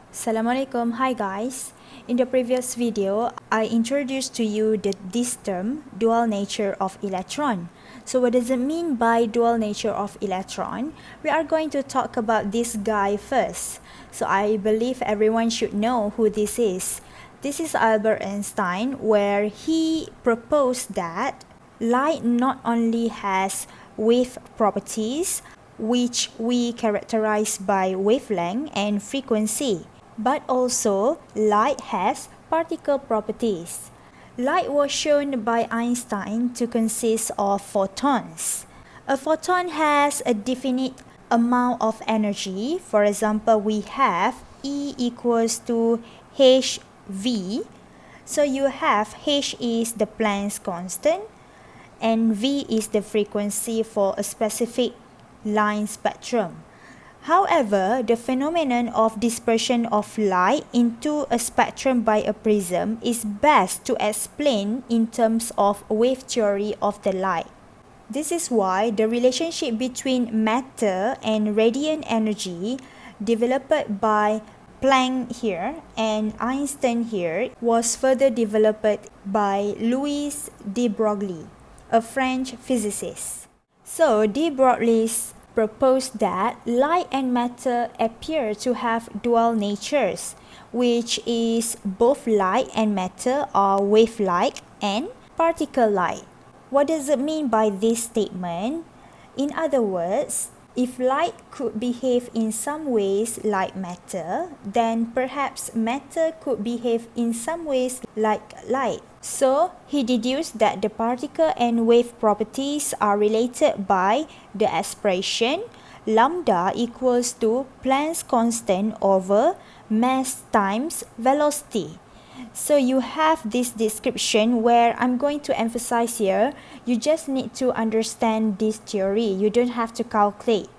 Assalamualaikum. Hi guys. In the previous video, I introduced to you this term, dual nature of electron. So what does it mean by dual nature of electron? We are going to talk about this guy first. So I believe everyone should know who this is. This is Albert Einstein, where he proposed that light not only has wave properties, which we characterize by wavelength and frequency, but also light has particle properties. Light was shown by Einstein to consist of photons. A photon has a definite amount of energy. For example, we have E equals to hv. So you have h is the Planck's constant and v is the frequency for a specific line spectrum. However, the phenomenon of dispersion of light into a spectrum by a prism is best to explain in terms of wave theory of the light. This is why the relationship between matter and radiant energy developed by Planck here and Einstein here was further developed by Louis de Broglie, a French physicist. So de Broglie proposed that light and matter appear to have dual natures, which is both light and matter are wave-like and particle-like. What does it mean by this statement? In other words, if light could behave in some ways like matter, then perhaps matter could behave in some ways like light. So, he deduced that the particle and wave properties are related by the expression lambda equals to Planck's constant over mass times velocity. So you have this description where I'm going to emphasize here, you just need to understand this theory. You don't have to calculate.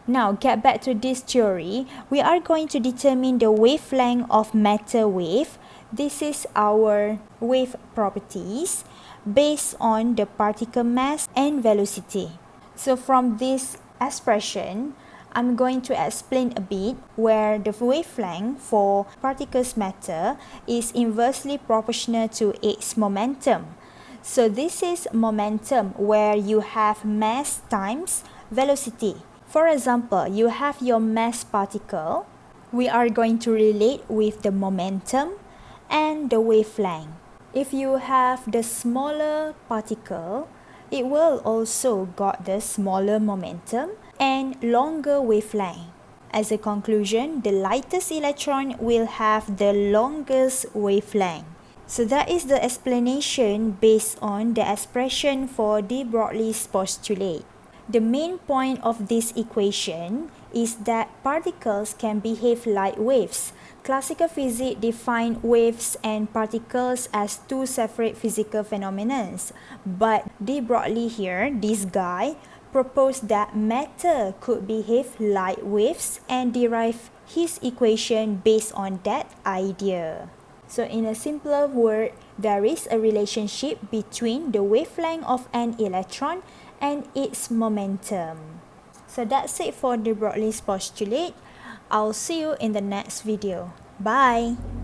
Now, get back to this theory. We are going to determine the wavelength of matter wave. This is our wave properties based on the particle mass and velocity. So from this expression, I'm going to explain a bit where the wavelength for particles matter is inversely proportional to its momentum. So this is momentum where you have mass times velocity. For example, you have your mass particle. We are going to relate with the momentum and the wavelength. If you have the smaller particle, it will also got the smaller momentum and longer wavelength. As a conclusion, the lightest electron will have the longest wavelength. So that is the explanation based on the expression for de Broglie's postulate. The main point of this equation is that particles can behave like waves. Classical physics define waves and particles as two separate physical phenomena. But de Broglie here, this guy, proposed that matter could behave like waves and derive his equation based on that idea. So in a simpler word, there is a relationship between the wavelength of an electron and its momentum. So that's it for de Broglie's postulate. I'll see you in the next video. Bye!